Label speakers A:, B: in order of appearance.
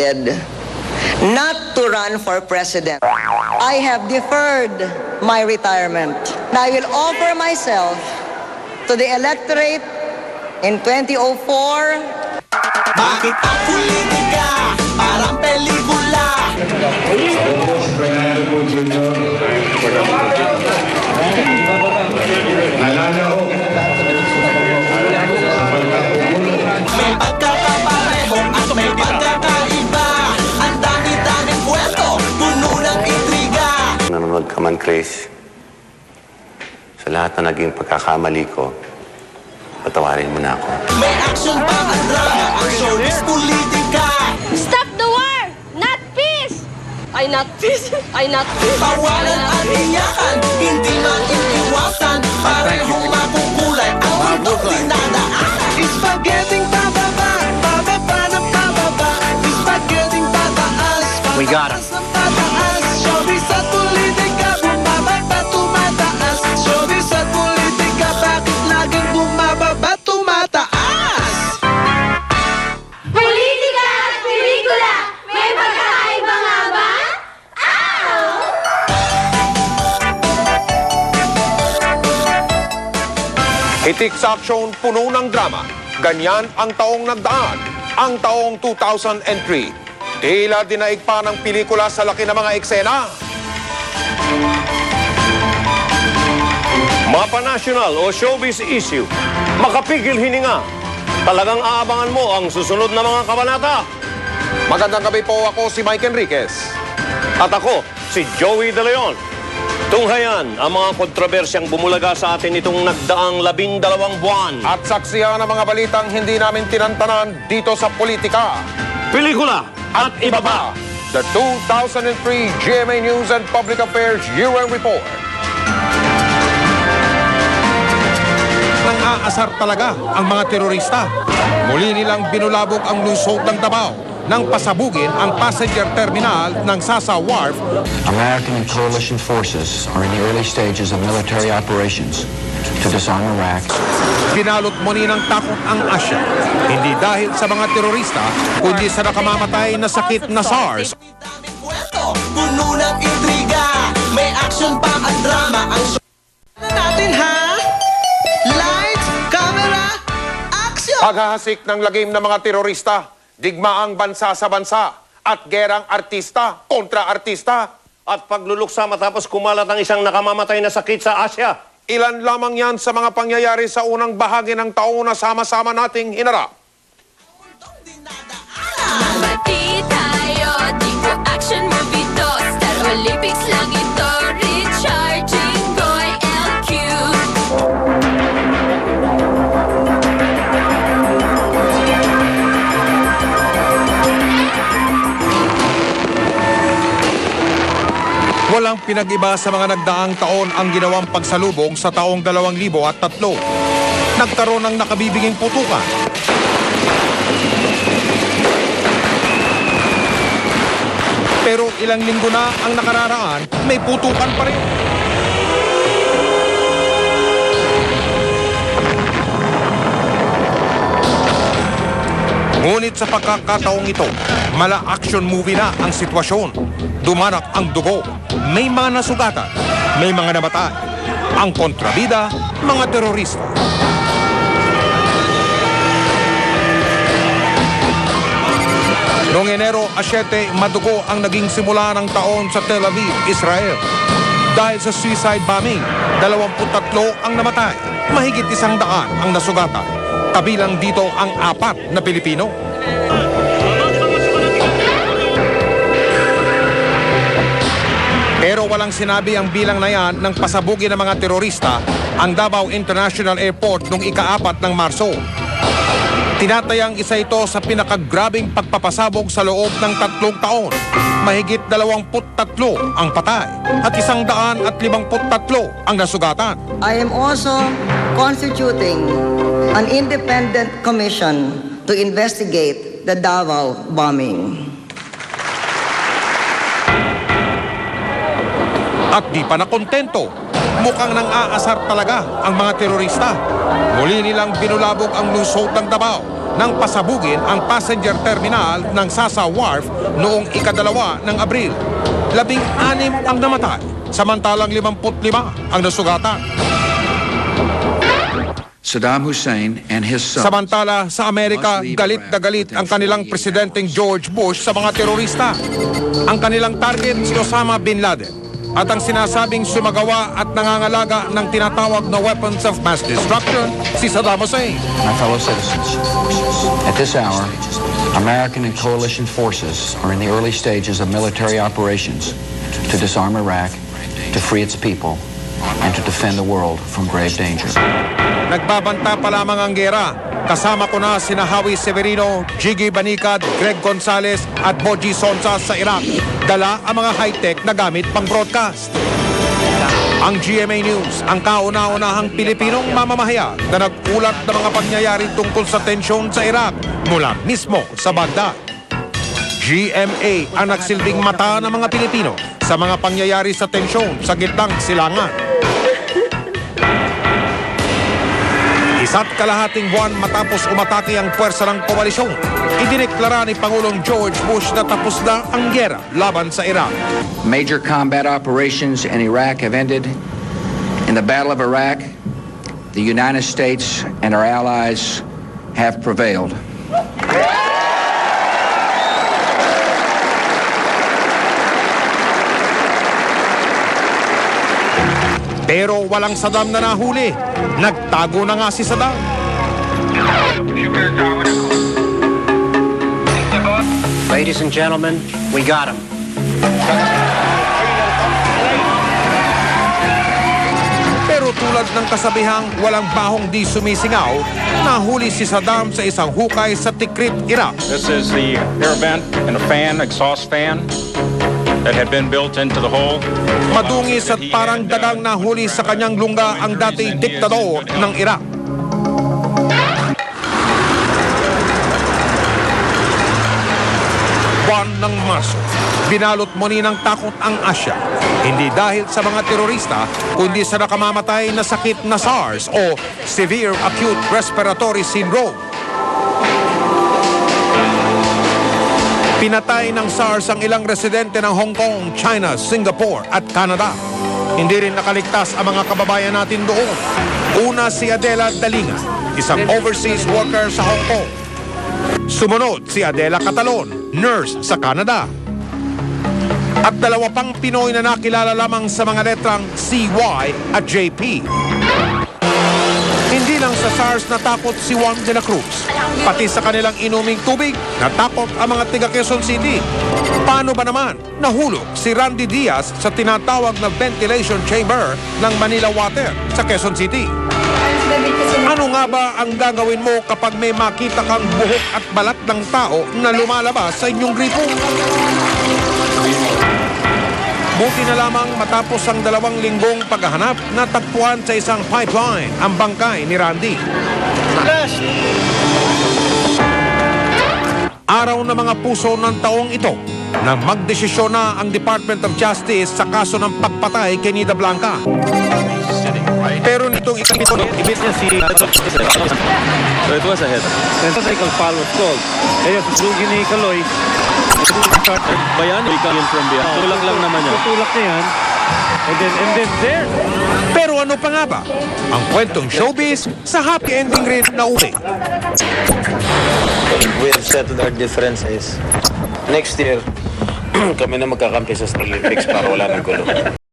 A: decided not to run for president. I have deferred my retirement. And I will offer myself to the electorate in 2004.
B: Bakit ang politika parang pelikula? May pagkakaparehong at may pagkakaiba. Ang dami-daming kwento, puno ng intriga.
C: Nanonood ka man, Chris, sa lahat na naging pagkakamali ko, patawarin mo na ako.
B: May action pa ang drama, ang showbiz politika.
D: Stop the war! Not peace! Ay, not peace! Ay, not peace!
B: Tawanan at iyakan, hindi man iniwasan. Parehong makukulay ang mundo dinadaan. Spaghetti pababa, pababa ng pababa. Spaghetti pataas,
E: We got him.
B: pataas. Showbiz at politika, bumababa, tumataas. Showbiz at politika, bakit laging bumababa, tumataas?
D: Politika at pelikula! May pagkakaiba nga ba?
F: Itik sa aksyon, puno ng drama. Ganyan ang taong nagdaan, ang taong 2003. Tila dinaig pa ng pelikula sa laki ng mga eksena.
E: Mapa-national o showbiz issue, makapigil hininga. Talagang aabangan mo ang susunod na mga kabanata.
F: Magandang gabi po, ako si Mike Enriquez.
E: At ako, si Joey De Leon. Tunghayan ang mga kontrobersyang bumulaga sa atin itong nagdaang 12 buwan.
F: At saksiyan ang mga balitang hindi namin tinantanan dito sa politika.
E: Pelikula at iba pa.
F: The 2003 GMA News and Public Affairs Year-End Report. Nang-aasar talaga ang mga terorista. Muli nilang binulabog ang lungsod ng Davao nang pasabugin ang passenger terminal ng Sasa Wharf.
G: American and coalition forces are in the early stages of military operations to disarm Iraq.
F: Binalot muli ng takot ang Asya. Hindi dahil sa mga terorista, kundi sa nakamamatay na sakit na SARS.
B: Daming kwento, puno ng intriga. May action pa ang drama, ang show natin ha? Lights, camera, action!
F: Paghahasik ng lagim ng mga terorista, digmaang bansa sa bansa, at gerang artista kontra artista.
E: At pagluluksa matapos kumalat ang isang nakamamatay na sakit sa Asya.
F: Ilan lamang yan sa mga pangyayari sa unang bahagi ng taon na sama-sama nating hinarap.
D: Mati tayo, di ko action movie to. Star Olympics lang ito, recharging Goy LQ.
F: Walang pinag-iba sa mga nagdaang taon ang ginawang pagsalubong sa taong 2003. Nagkaroon ng nakabibiging putukan. Pero ilang linggo na ang nakararaan, may putukan pa rin. Ngunit sa pagkakataong ito, mala action movie na ang sitwasyon. Dumanak ang dugo, may mga nasugatan, may mga namatay. Ang kontrabida, mga terorista. Noong Enero 7, madugo ang naging simula ng taon sa Tel Aviv, Israel. Dahil sa suicide bombing, 23 ang namatay, mahigit 100 ang nasugatan. Kabilang dito ang 4 na Pilipino. Pero walang sinabi ang bilang na yan ng pasabugin ng mga terorista ang Davao International Airport noong ika-4 ng Marso. Tinatayang isa ito sa pinakagrabing pagpapasabog sa loob ng 3 taon. Mahigit 23 ang patay at 153 ang nasugatan.
A: I am also constituting an independent commission to investigate the Davao bombing.
F: At di pa nakontento, mukhang nang-aasar talaga ang mga terorista. Muli nilang binulabog ang lungsod ng Davao nang pasabugin ang passenger terminal ng Sasa Wharf noong ika-2 ng Abril. 16 ang namatay, samantalang 55 ang nasugatan.
G: Saddam Hussein and his sons.
F: Samantala, sa Amerika, galit na galit ang kanilang presidenteng George Bush sa mga terorista. Ang kanilang target si Osama Bin Laden at ang sinasabing sumagawa at nangangalaga ng tinatawag na weapons of mass destruction si Saddam Hussein.
G: My fellow citizens, at this hour, American and coalition forces are in the early stages of military operations to disarm Iraq, to free its people, and to defend the world from grave danger.
F: Nagbabanta pa lamang ang gera. Kasama ko na sina Howie Severino, Jiggy Banicad, Greg Gonzales at Boji Sonsa sa Iraq. Dala ang mga high-tech na gamit pang broadcast. Ang GMA News, ang kauna-unahang Pilipinong mamamahayag na nag-ulat ng mga pangyayari tungkol sa tensyon sa Iraq mula mismo sa Baghdad. GMA ang nagsilbing mata ng mga Pilipino sa mga pangyayari sa tensyon sa gitnang silangan. Isa't kalahating buwan matapos umatake ang puwersa ng koalisyon, idineklara ni Pangulong George Bush na tapos na ang gera laban sa Iraq.
G: Major combat operations in Iraq have ended. In the Battle of Iraq, the United States and our allies have prevailed.
F: Pero walang Saddam na nahuli. Nagtago na nga si Saddam.
H: Ladies and gentlemen, we got him.
F: Pero tulad ng kasabihang walang bahong di sumisingaw, nahuli si Saddam sa isang hukay sa Tikrit, Iraq.
I: This is the air vent and a fan, exhaust fan, that had been built into the hole.
F: Madungis at parang dagang nahuli sa kanyang lungga ang dati diktador ng Iraq. Buwan ng Marso, binalot muli ng takot ang Asya. Hindi dahil sa mga terorista, kundi sa nakamamatay na sakit na SARS o Severe Acute Respiratory Syndrome. Pinatay ng SARS ang ilang residente ng Hong Kong, China, Singapore at Canada. Hindi rin nakaligtas ang mga kababayan natin doon. Una si Adela Dalinga, isang overseas worker sa Hong Kong. Sumunod si Adela Catalon, nurse sa Canada. At 2 pang Pinoy na nakilala lamang sa mga letrang CY at JP. Hindi lang sa SARS natakot si Juan de la Cruz. Pati sa kanilang inuming tubig, natakot ang mga tiga Quezon City. Paano ba naman nahulog si Randy Diaz sa tinatawag na ventilation chamber ng Manila Water sa Quezon City? Ano nga ba ang gagawin mo kapag may makita kang buhok at balat ng tao na lumalabas sa inyong gripo? Buti na lamang matapos ang 2 linggong paghahanap, natagpuan sa isang pipeline ang bangkay ni Randy. Araw na mga puso ng taong ito nang magdesisyon na ang Department of Justice sa kaso ng pagpatay kay Nida Blanca. Pero nitong isang ito, ibit niya si...
E: So it was a head.
H: Tentacle foul was called. Eh, susugi ni Kaloy.
E: Bayan, we come in from behind. Tulak lang naman yan.
H: Tutulak niya yan. And then there.
F: Pero ano pa nga ba? Ang kwentong showbiz sa happy ending rin na uli.
J: We have settled our differences. Next year, kami na magkakampi sa Olympics para wala ng gulo.